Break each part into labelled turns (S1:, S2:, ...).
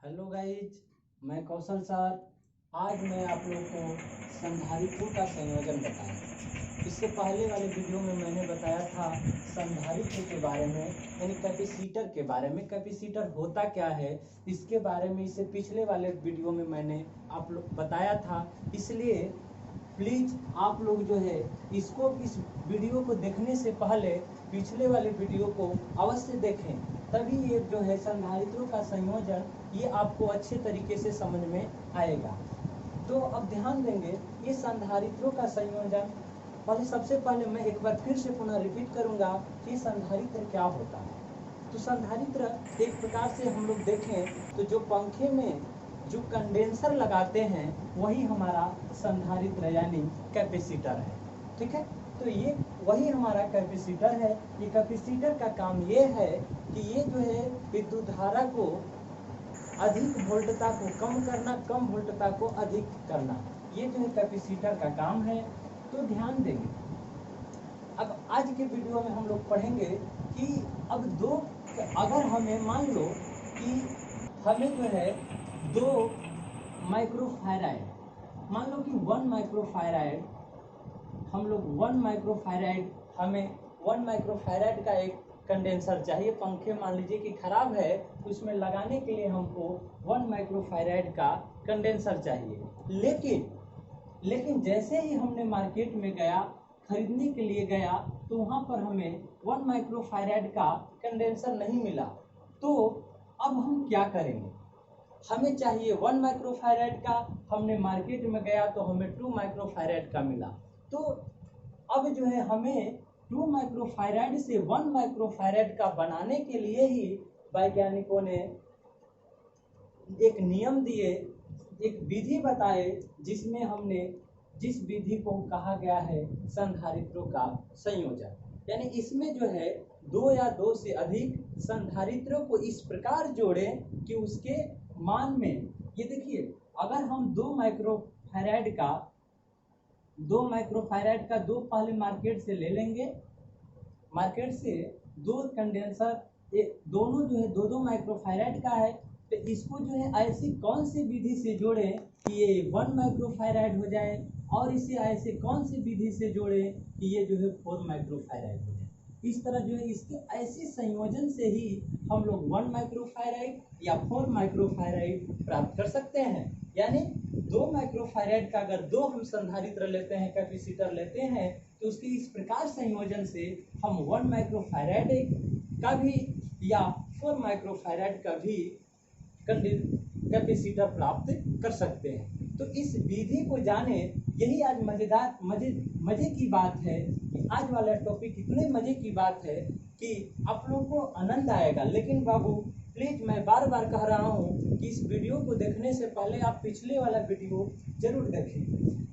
S1: Hello guys, मैं कौशल sir. आज मैं आप लोग को संधारित्रों का संयोजन बताया। इससे पहले वाले वीडियो में मैंने बताया था संधारित्र के बारे में, यानी कैपेसिटर के बारे में। कैपेसिटर होता क्या है इसके बारे में इससे पिछले वाले वीडियो में मैंने आप लोग बताया था। इसलिए प्लीज़ आप लोग जो है इस वीडियो को देखने से पहले पिछले वाले वीडियो को अवश्य देखें, तभी ये जो है संधारित्रों का संयोजन ये आपको अच्छे तरीके से समझ में आएगा। तो अब ध्यान देंगे ये संधारित्रों का संयोजन। सबसे पहले मैं एक बार फिर से पुनः रिपीट करूंगा कि संधारित्र क्या होता है। तो संधारित्र एक प्रकार से हम लोग देखें तो जो पंखे में जो कंडेंसर लगाते हैं वही हमारा संधारित्र यानी कैपेसिटर है। ठीक है, तो ये वही हमारा कैपेसिटर है। ये कैपेसिटर का काम ये है कि ये जो है विद्युत धारा को अधिक वोल्टता को कम करना, कम वोल्टता को अधिक करना, ये जो है कैपेसिटर का काम है। तो ध्यान देंगे, अब आज के वीडियो में हम लोग पढ़ेंगे कि अब अगर हमें मान लो कि हमें जो है 2 माइक्रोफैराड, मान लो कि 1 माइक्रोफैराड, हम लोग 1 माइक्रोफैराड, हमें 1 माइक्रोफैराड का एक कंडेंसर चाहिए। पंखे मान लीजिए कि खराब है तो उसमें लगाने के लिए हमको 1 माइक्रोफैराड का कंडेंसर चाहिए। लेकिन जैसे ही हमने मार्केट में गया, खरीदने के लिए गया, तो वहाँ पर हमें 1 माइक्रोफैराड का कंडेंसर नहीं मिला। तो अब हम क्या करेंगे? हमें चाहिए 1 माइक्रोफैराड का, हमने मार्केट में गया तो हमें 2 माइक्रोफैराड का मिला। तो अब जो है हमें 2 माइक्रोफैराड से 1 माइक्रोफैराड का बनाने के लिए ही वैज्ञानिकों ने एक नियम दिए, एक विधि बताए, जिस विधि को कहा गया है संधारित्रों का संयोजन। यानी इसमें जो है 2 या 2 से अधिक संधारित्रों को इस प्रकार जोड़ें कि उसके मान में, ये देखिए, अगर हम 2 माइक्रोफैराड का 2 पहले मार्केट से ले लेंगे, मार्केट से 2 कंडेंसर, दोनों जो है 2-2 माइक्रोफैराड का है, तो इसको जो है ऐसी कौन सी विधि से जोड़ें कि ये 1 माइक्रोफैराड हो जाए, और इसे ऐसे कौन सी विधि से जोड़ें कि ये जो है 4 माइक्रोफैराड हो जाए। इस तरह जो है इसके ऐसे संयोजन से ही हम लोग 1 माइक्रोफैराड या 4 माइक्रोफैराड प्राप्त कर सकते हैं। यानी 2 माइक्रोफैराड का अगर 2 हम संधारित्र लेते हैं, कैपेसिटर लेते हैं, तो उसके इस प्रकार संयोजन से हम 1 माइक्रोफैराड का भी या 4 माइक्रोफैराड का भी कैपेसिटर प्राप्त कर सकते हैं। तो इस विधि को जाने, यही आज मजे की बात है कि आज वाला टॉपिक इतने मजे की बात है कि आप लोगों को आनंद आएगा। लेकिन बाबू प्लीज मैं बार बार कह रहा हूँ कि इस वीडियो को देखने से पहले आप पिछले वाला वीडियो जरूर देखें।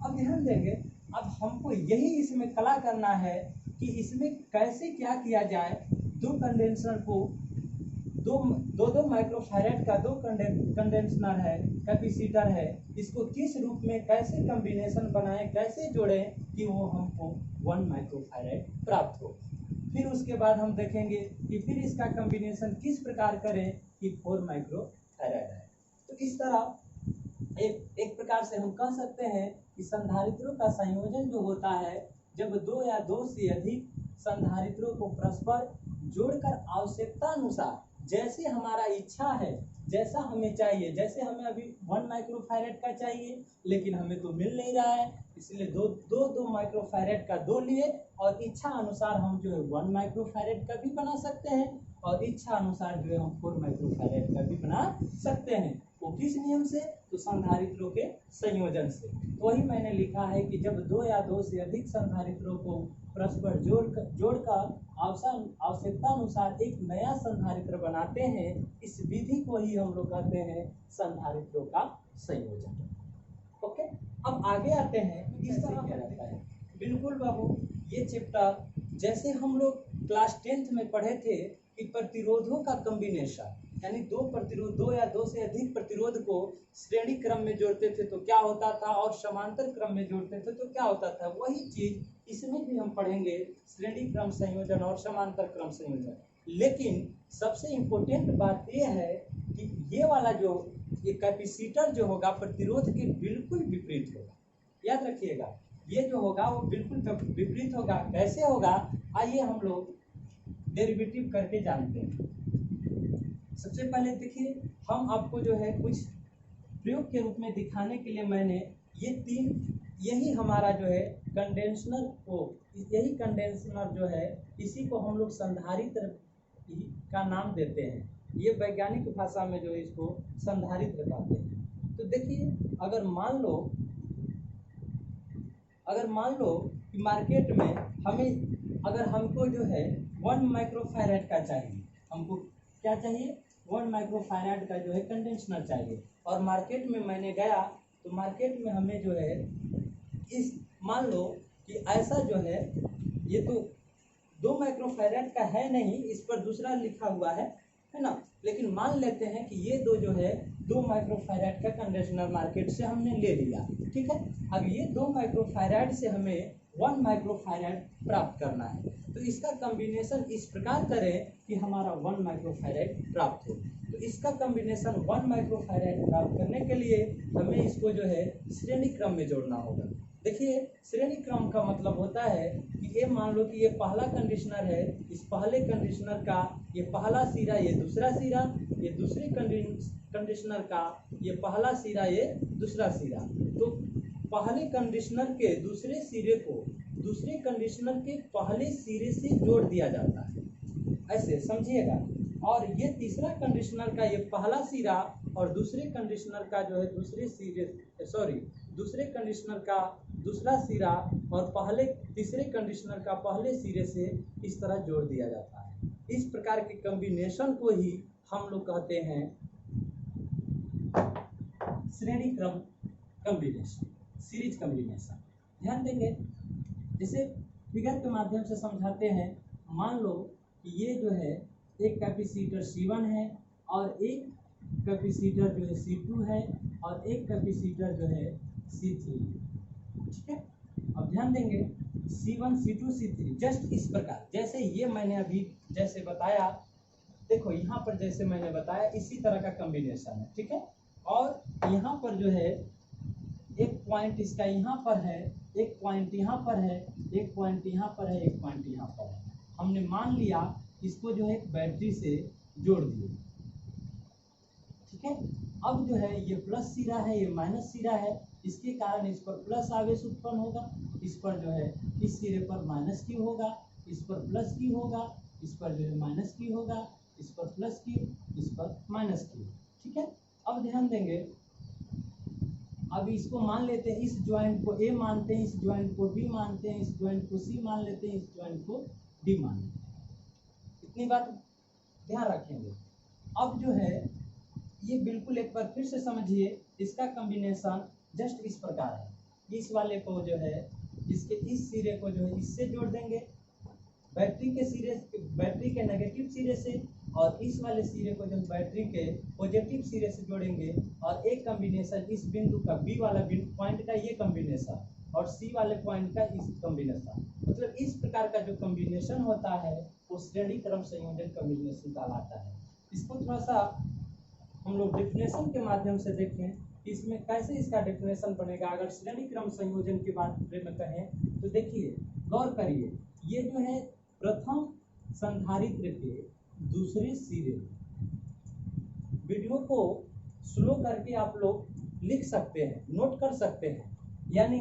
S1: अब ध्यान देंगे, अब हमको यही इसमें कला करना है कि इसमें कैसे क्या किया जाए। 2 कंडेंसर को 2 माइक्रोफैराड का 2 कंडेंसर है, कैपेसिटर है, इसको किस रूप में कैसे कॉम्बिनेशन बनाएं, कैसे जोड़ें कि वो हमको 1 माइक्रोफैराड प्राप्त हो। फिर उसके बाद हम देखेंगे कि फिर इसका कॉम्बिनेशन किस प्रकार करें कि 4 माइक्रोफैराड है। तो इस तरह एक प्रकार से हम कह सकते हैं कि संधारित्रों का संयोजन जो होता है, जब 2 या 2 से अधिक संधारित्रों को परस्पर जोड़कर आवश्यकता अनुसार, जैसे हमारा इच्छा है, जैसा हमें चाहिए, जैसे हमें अभी 1 माइक्रोफैराड का चाहिए लेकिन हमें तो मिल नहीं रहा है, इसलिए 2 माइक्रोफैराड का 2 लिए, और इच्छा अनुसार हम जो है 1 माइक्रोफैराड का भी बना सकते हैं, और इच्छा अनुसार जो है हम 4 माइक्रोफैराड का भी बना सकते हैं। वो किस नियम से? तो संधारित्रों के संयोजन से। तो वही मैंने लिखा है कि जब 2 या 2 से अधिक संधारित्रों को परस्पर जोड़कर आवश्यकता अनुसार एक नया संधारित्र बनाते हैं, इस विधि को ही हम लोग कहते हैं संधारित्रों का संयोजन। ओके, अब आगे आते हैं इस तरह क्या रहता है। बिल्कुल बाबू, ये चैप्टर जैसे हम लोग क्लास 10th में पढ़े थे कि प्रतिरोधों का कॉम्बिनेशन, यानी 2 या 2 से अधिक प्रतिरोध को श्रेणी क्रम में जोड़ते थे तो क्या होता था, और समांतर क्रम में जोड़ते थे तो क्या होता था, वही चीज इसमें भी हम पढ़ेंगे, श्रेणी क्रम संयोजन और समांतर क्रम संयोजन। लेकिन सबसे इम्पोर्टेंट बात यह है कि ये वाला जो ये कैपेसिटर जो होगा प्रतिरोध के बिल्कुल विपरीत होगा। याद रखिएगा, ये जो होगा वो बिल्कुल विपरीत होगा। कैसे होगा, आइए हम लोग डेरिवेटिव करके जानते हैं। सबसे पहले देखिए, हम आपको जो है कुछ प्रयोग के रूप में दिखाने के लिए मैंने ये तीन, यही हमारा जो है कंडेंसर को, यही कंडेंसर जो है इसी को हम लोग संधारित्र का नाम देते हैं। ये वैज्ञानिक भाषा में जो है इसको संधारित्र कहते हैं। तो देखिए, अगर मान लो कि मार्केट में अगर हमको जो है 1 माइक्रोफैराड का चाहिए, हमको क्या चाहिए, 1 माइक्रोफैराड का जो है कंडेंसर चाहिए, और मार्केट में मैंने गया तो मार्केट में हमें जो है इस, मान लो कि ऐसा जो है ये तो 2 माइक्रोफैराड का है नहीं, इस पर दूसरा लिखा हुआ है ना, लेकिन मान लेते हैं कि ये दो जो है 2 माइक्रोफैराड का कंडेंसर मार्केट से हमने ले लिया, ठीक है। अब ये 2 माइक्रोफैराड से हमें 1 माइक्रोफैराड प्राप्त करना है, तो इसका कॉम्बिनेशन इस प्रकार करें कि हमारा 1 माइक्रोफैराड प्राप्त हो। तो इसका कॉम्बिनेशन 1 माइक्रोफैराड प्राप्त करने के लिए हमें इसको जो है श्रेणी क्रम में जोड़ना होगा। देखिए, श्रेणी क्रम का मतलब होता है कि ये मान लो कि ये पहला कंडीशनर है, इस पहले कंडीशनर का ये पहला सिरा, ये दूसरा सिरा, ये दूसरे कंडीशनर का ये पहला सिरा, ये दूसरा सिरा। तो पहले कंडीशनर के दूसरे सिरे को दूसरे कंडीशनर के पहले सिरे से जोड़ दिया जाता है, ऐसे समझिएगा। और ये तीसरा कंडीशनर का ये पहला सिरा और दूसरे कंडीशनर का जो है दूसरे कंडीशनर का दूसरा सिरा और तीसरे कंडीशनर का पहले सिरे से इस तरह जोड़ दिया जाता है। इस प्रकार के कॉम्बिनेशन को ही हम लोग कहते हैं श्रेणी क्रम कॉम्बिनेशन, सीरीज कॉम्बिनेशन। ध्यान देंगे, जैसे फिगर के माध्यम से समझाते हैं। मान लो कि ये जो है एक कैपेसिटर C1 है और एक कैपेसिटर जो है C2 है और एक कैपेसिटर जो है C3, ठीक है। अब ध्यान देंगे, C1 C2 C3 जस्ट इस प्रकार, जैसे ये मैंने अभी जैसे बताया, देखो यहाँ पर जैसे मैंने बताया इसी तरह का कॉम्बिनेशन है, ठीक है। और यहाँ पर जो है एक पॉइंट इसका यहाँ पर है, एक पॉइंट यहाँ पर है, एक पॉइंट यहाँ पर है, एक पॉइंट यहाँ पर है। हमने मान लिया इसको जो है एक बैटरी से जोड़ दिए, ठीक है। अब जो है ये प्लस सिरा है, ये माइनस सिरा है, इसके कारण इस पर प्लस आवेश उत्पन्न होगा, इस पर जो है इस सिरे पर माइनस क्यू होगा, इस पर प्लस क्यू होगा, इस पर जो है माइनस क्यू होगा, इस पर प्लस क्यू, इस पर माइनस क्यू, ठीक है। अब ध्यान देंगे, अब इसको मान लेते हैं, इस ज्वाइंट को ए मानते हैं, इस ज्वाइंट को बी मानते हैं, इस ज्वाइंट को सी मान लेते हैं, इस ज्वाइंट को डी मान लेते हैं। इतनी बात ध्यान रखेंगे। अब जो है ये बिल्कुल एक बार फिर से समझिए, इसका कॉम्बिनेशन जस्ट इस प्रकार है। इस वाले को जो है इसके इस सिरे को जो है इससे जोड़ देंगे, बैटरी के नेगेटिव सिरे से, और इस वाले सिरे को जो बैटरी के पॉजिटिव सिरे से जोड़ेंगे, और एक कॉम्बिनेशन इस बिंदु का बी वाला पॉइंट का ये कॉम्बिनेशन और सी वाले पॉइंट का इस कॉम्बिनेशन, मतलब इस प्रकार का जो कॉम्बिनेशन होता है वो श्रेणी क्रम संयोजन कॉम्बिनेशन कहलाता है। इसको थोड़ा सा हम लोग डेफिनेशन के माध्यम से देखें कि इसमें कैसे इसका डेफिनेशन बनेगा। अगर श्रेणी क्रम संयोजन की बात में कहें तो देखिए, गौर करिए, ये जो है प्रथम संधारित्र के दूसरे सिरे, वीडियो को स्लो करके आप लोग लिख सकते हैं, नोट कर सकते हैं, यानी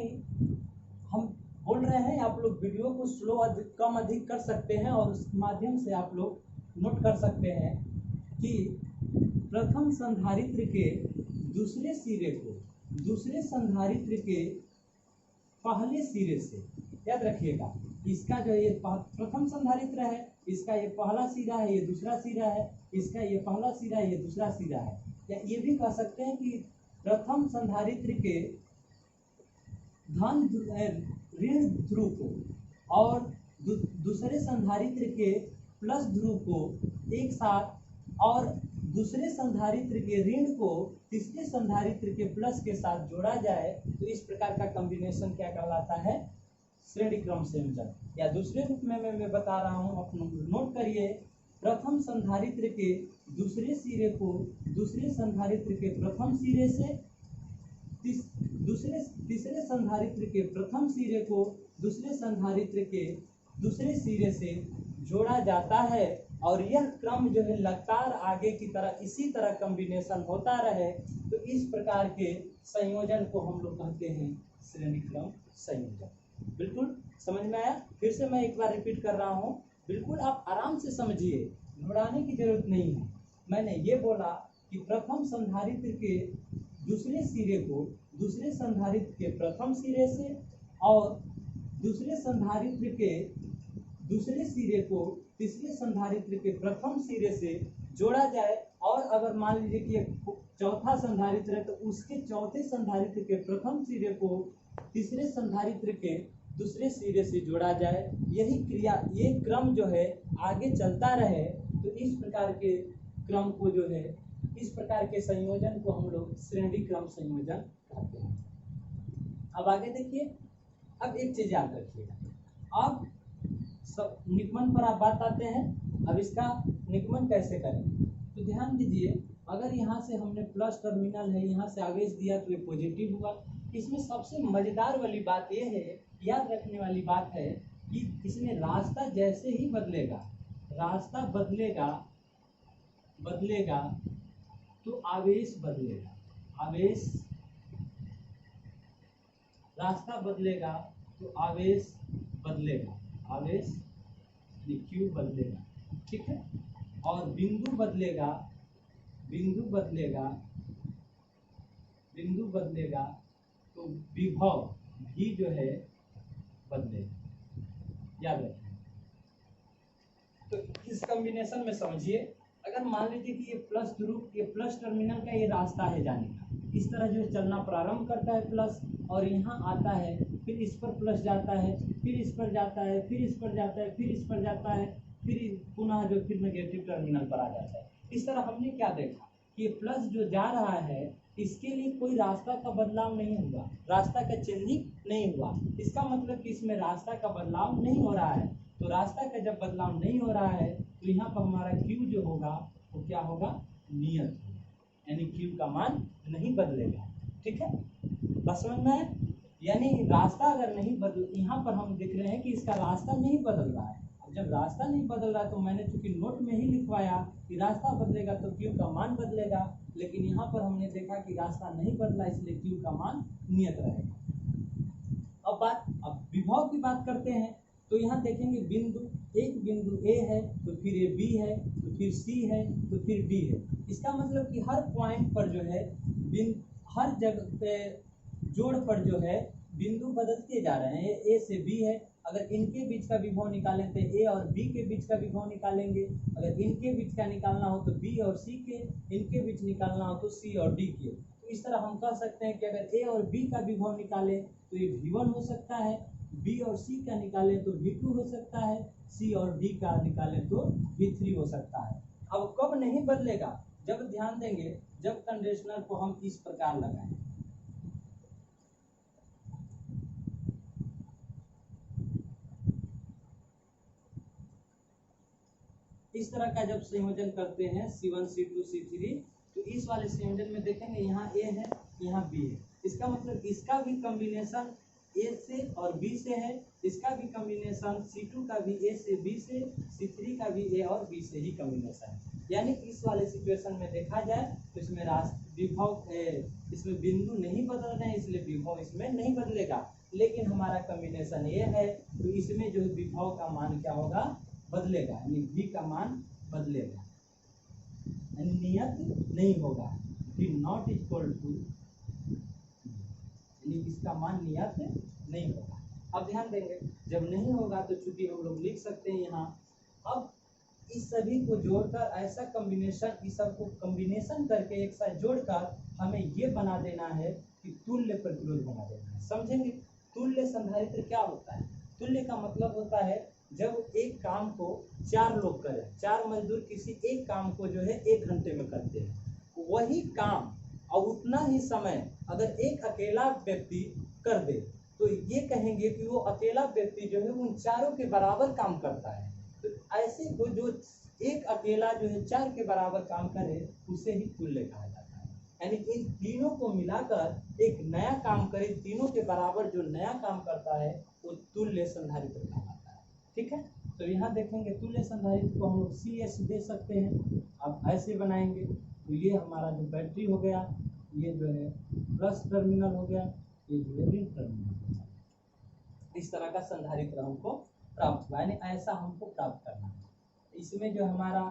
S1: हम बोल रहे हैं आप लोग वीडियो को स्लो कम अधिक कर सकते हैं और उस माध्यम से आप लोग नोट कर सकते हैं कि प्रथम संधारित्र के दूसरे सिरे को दूसरे संधारित्र के पहले सिरे से, याद रखिएगा, इसका जो ये प्रथम संधारित्र है, इसका ये पहला सिरा है, ये दूसरा सिरा है, इसका ये पहला सिरा है, ये दूसरा सिरा है। या ये भी कह सकते हैं कि प्रथम संधारित्र के ऋण ध्रुव को और दूसरे संधारित्र के प्लस ध्रुव को एक साथ, और दूसरे संधारित्र के ऋण को तीसरे संधारित्र के प्लस के साथ जोड़ा जाए तो इस प्रकार का कॉम्बिनेशन क्या कहलाता है, श्रेणी क्रम संयोजन। या दूसरे रूप में मैं बता रहा हूँ, आप नोट करिए, प्रथम संधारित्र के दूसरे सिरे को दूसरे संधारित्र के प्रथम सिरे से तीसरे संधारित्र के प्रथम सिरे को दूसरे संधारित्र के दूसरे सिरे से जोड़ा जाता है और यह क्रम जो है लगातार आगे की तरह इसी तरह कॉम्बिनेशन होता रहे, तो इस प्रकार के संयोजन को हम लोग कहते हैं श्रेणी क्रम संयोजन। बिल्कुल समझ में आया? फिर से मैं एक बार रिपीट कर रहा हूँ, बिल्कुल आप आराम से समझिए, घबराने की जरूरत नहीं है। मैंने ये बोला कि प्रथम संधारित्र के दूसरे सिरे को दूसरे संधारित्र के प्रथम सिरे से और दूसरे संधारित्र के दूसरे सिरे को तीसरे संधारित्र के प्रथम सिरे से जोड़ा जाए, और अगर मान लीजिए कि एक चौथा संधारित्र है तो उसके चौथे संधारित्र के प्रथम सिरे को तीसरे संधारित्र के दूसरे सिरे से जोड़ा जाए। यही क्रिया, ये क्रम जो है आगे चलता रहे, तो इस प्रकार के क्रम को जो है, इस प्रकार के संयोजन को हम लोग श्रेणी क्रम संयोजन कहते हैं। अब आगे देखिए, अब एक चीज याद रखिएगा, अब सब निगमन पर आप बात आते हैं। अब इसका निगमन कैसे करें, तो ध्यान दीजिए, अगर यहाँ से हमने प्लस टर्मिनल है, यहाँ से आवेश दिया तो ये पॉजिटिव हुआ। इसमें सबसे मजेदार वाली बात यह है, याद रखने वाली बात है कि इसमें रास्ता जैसे ही बदलेगा, रास्ता बदलेगा तो आवेश बदलेगा, आवेश, रास्ता बदलेगा तो आवेश बदलेगा, आवेश क्यू बदलेगा, ठीक है। और बिंदु बदलेगा तो विभव भी जो है बदलेगा, याद रखें। तो इस कॉम्बिनेशन में समझिए, अगर मान लीजिए कि ये प्लस ध्रुव, ये प्लस टर्मिनल का ये रास्ता है जाने का, इस तरह जो है चलना प्रारंभ करता है प्लस, और यहाँ आता है, फिर इस पर प्लस जाता है, फिर इस पर जाता है, फिर इस पर जाता है, फिर इस पर जाता है, फिर पुनः जो फिर नेगेटिव टर्मिनल पर आ जाता है। इस तरह हमने क्या देखा कि ये प्लस जो जा रहा है, इसके लिए कोई रास्ता का बदलाव नहीं हुआ, रास्ता का चेंजिंग नहीं हुआ। इसका मतलब कि इसमें रास्ता का बदलाव नहीं हो रहा है। तो रास्ता का जब बदलाव नहीं हो रहा है तो यहाँ पर हमारा Q जो होगा वो क्या होगा, नियत होगा, यानी Q का मान नहीं बदलेगा, ठीक है। बस समझ में है? यानी रास्ता अगर नहीं बदल, यहाँ पर हम देख रहे हैं कि इसका रास्ता नहीं बदल रहा है। अब जब रास्ता नहीं बदल रहा है तो मैंने चूंकि नोट में ही लिखवाया कि रास्ता बदलेगा तो Q का मान बदलेगा, लेकिन यहाँ पर हमने देखा कि रास्ता नहीं बदला, इसलिए Q का मान नियत रहेगा। अब विभव की बात करते हैं, तो यहाँ देखेंगे एक बिंदु A है, तो फिर ये B है, तो फिर C है, तो फिर D है। इसका मतलब कि हर पॉइंट पर जो है हर जगह पे जोड़ पर जो है बिंदु बदलते जा रहे हैं। A से B है, अगर इनके बीच का विभव निकालें तो A और B के बीच का विभव निकालेंगे, अगर इनके बीच का निकालना हो तो B और C के, इनके बीच निकालना हो तो C और D के। तो इस तरह हम कह सकते हैं कि अगर A और B का विभव निकालें तो ये V1 हो सकता है, B और C का निकालें तो V2 हो सकता है, C और D का निकालें तो V3 हो सकता है। अब कब नहीं बदलेगा, जब ध्यान देंगे, जब कंडीशनर को हम इस प्रकार लगाएं, इस तरह का जब संयोजन करते हैं C1 C2 C3, तो इस वाले संयोजन में देखेंगे यहाँ A है, यहाँ B है। इसका मतलब इसका भी कॉम्बिनेशन A से और B से है, इसका भी कॉम्बिनेशन C2 का भी A से B से, C3 का भी A और B से ही कॉम्बिनेशन है। यानी इस वाले सिचुएशन में देखा जाए तो इसमें विभव, इसमें बिंदु नहीं बदल रहे हैं, इसलिए विभव इसमें नहीं बदलेगा। लेकिन हमारा कॉम्बिनेशन ये है तो इसमें जो विभव का मान क्या होगा, बदलेगा, यानी V का मान बदलेगा, यानी नियत नहीं होगा, फिर नॉट इक्वल टू, यानी इसका मान नियत नहीं होगा। अब ध्यान देंगे, जब नहीं होगा तो चूंकि हम लोग लिख सकते हैं यहाँ, अब इस सभी को जोड़कर ऐसा कॉम्बिनेशन, इस सबको कॉम्बिनेशन करके एक साथ जोड़कर हमें ये बना देना है कि तुल्य प्रतिरोध बना देना है। समझेंगे तुल्य संधारित्र क्या होता है? तुल्य का मतलब होता है जब एक काम को 4 लोग करें, 4 मजदूर किसी एक काम को जो है 1 घंटे में करते हैं, वही काम और उतना ही समय अगर एक अकेला व्यक्ति कर दे तो ये कहेंगे कि वो अकेला व्यक्ति जो है उन चारों के बराबर काम करता है। तो ऐसे को जो एक अकेला जो है 4 के बराबर काम करे उसे ही तुल्य कहा जाता है। यानी इन तीनों को मिलाकर एक नया काम करे, तीनों के बराबर जो नया काम करता है वो तुल्य संधारित्र कहलाता है। ठीक है, तो यहाँ देखेंगे तुल्य संधारित्र को हम लोग CS दे सकते हैं। अब ऐसे बनाएंगे तो ये हमारा जो बैटरी हो गया, ये जो है प्लस टर्मिनल हो गया, ये जो है ऋण टर्मिनल हो गया। इस तरह का संधारित्र हमको प्राप्त हुआ, यानी ऐसा हमको प्राप्त करना है। इसमें जो हमारा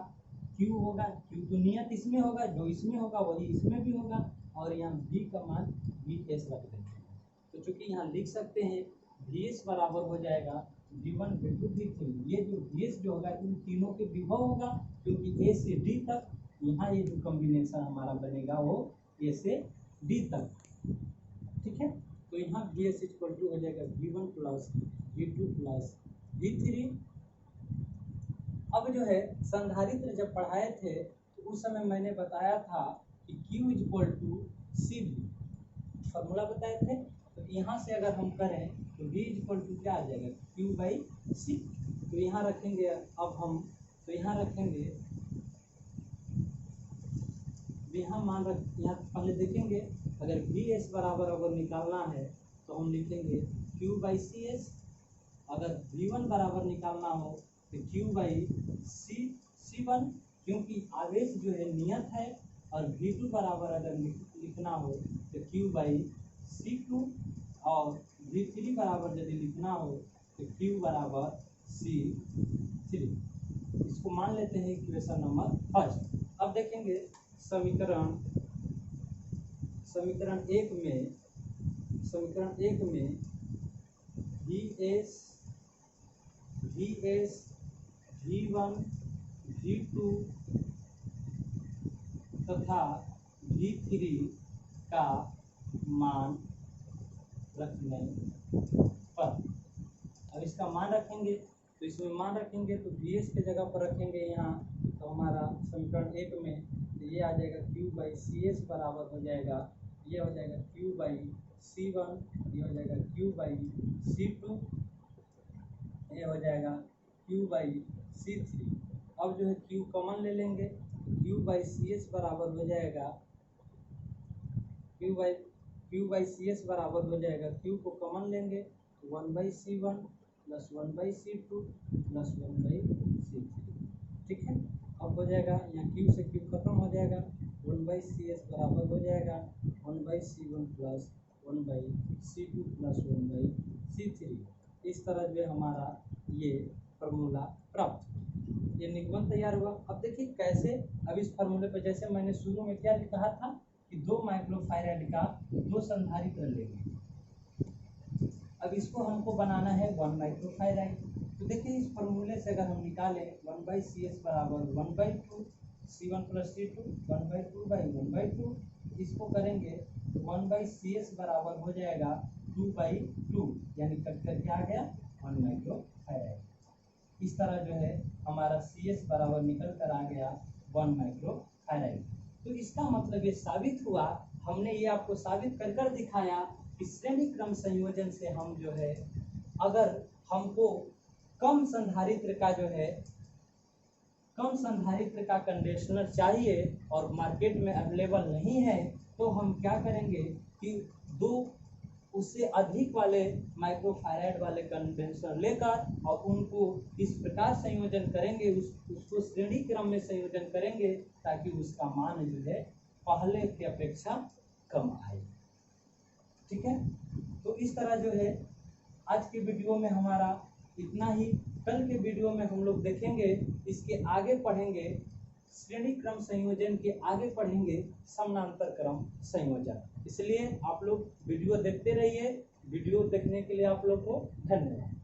S1: Q होगा, Q तो नियत इसमें होगा, जो इसमें होगा वही इसमें भी होगा, और यहाँ V का मान VS रख देते हैं। तो चूंकि यहाँ लिख सकते हैं VS बराबर हो जाएगा V1 V2 V3। ये जो VS जो होगा इन तीनों के विभव होगा, क्योंकि A से D तक यहाँ ये जो कॉम्बिनेशन हमारा बनेगा वो A से D तक। ठीक है, तो यहाँ VS इक्वल टू हो जाएगा V1 plus V2 plus V3। अब जो है संधारित्र जब पढ़ाए थे तो उस समय मैंने बताया था कि Q equal to CV formula बताए थे। तो यहाँ से अगर हम करें तो V इक्वल टू क्या आ जाएगा Q बाई C। तो यहाँ रखेंगे, अब हम तो यहाँ रखेंगे, यहाँ मान रख, यहाँ पहले देखेंगे अगर VS बराबर अगर निकालना है तो हम लिखेंगे Q बाई CS। अगर V1 बराबर निकालना हो तो Q बाई C1, क्योंकि आवेश जो है नियत है। और V2 बराबर अगर लिखना हो तो Q बाई C2, और V3 बराबर यदि लिखना हो तो Q बराबर C3। इसको मान लेते हैं इक्वेशन नंबर फर्स्ट। अब देखेंगे समीकरण एक में VS V1 V2 तथा V3 का मान रखने पर, अब इसका मान रखेंगे तो इसमें मान रखेंगे तो VS के जगह पर रखेंगे यहाँ, तो हमारा समीकरण 1 में तो ये आ जाएगा Q बाई CS बराबर हो जाएगा, ये हो जाएगा Q बाई C1, ये हो जाएगा Q बाई C2, ये हो जाएगा Q बाई C3। अब जो है Q कॉमन ले लेंगे, Q बाई CS बराबर हो जाएगा Q बाई CS बराबर हो जाएगा, Q को कॉमन लेंगे 1 by C1 plus 1 by C2 plus 1 by C3। ठीक है, अब हो जाएगा यहाँ Q से Q खत्म हो जाएगा, 1 बाई CS बराबर हो जाएगा 1 by C1 plus 1 by C2 plus 1 by C3। इस तरह जो है हमारा ये फार्मूला प्राप्त, ये निगमन तैयार हुआ। अब देखिए कैसे, अब इस फार्मूले पर जैसे मैंने शुरू में क्या कहा था कि 2 माइक्रोफैराड का 2 संधारित्र लेंगे। अब इसको हमको बनाना है 1 माइक्रोफैराड। तो देखिए इस फार्मूले से अगर हम निकालें 1 बाई CS बराबर 1 by 2 C1 plus C2 1 by 2 by 1 by 2, इसको करेंगे तो 1 बाई CS बराबर हो जाएगा 2 बाई 2, यानी कट करके आ गया 1 माइक्रोफैराड। इस तरह जो है हमारा CS बराबर निकल कर आ गया 1 माइक्रोफैराड। तो इसका मतलब ये साबित हुआ, हमने ये आपको साबित कर कर दिखाया कि श्रेणी क्रम संयोजन से हम जो है अगर हमको कम संधारित्र का कंडीशनर चाहिए और मार्केट में अवेलेबल नहीं है, तो हम क्या करेंगे कि 2 उससे अधिक वाले माइक्रोफैराड वाले कंडेंसर लेकर और उनको इस प्रकार संयोजन करेंगे, उसको श्रेणी क्रम में संयोजन करेंगे ताकि उसका मान जो है पहले की अपेक्षा कम आए। ठीक है, तो इस तरह जो है आज के वीडियो में हमारा इतना ही। कल के वीडियो में हम लोग देखेंगे, इसके आगे पढ़ेंगे श्रेणी क्रम संयोजन के आगे पढ़ेंगे समानांतर क्रम संयोजन। इसलिए आप लोग वीडियो देखते रहिए। वीडियो देखने के लिए आप लोग को धन्यवाद।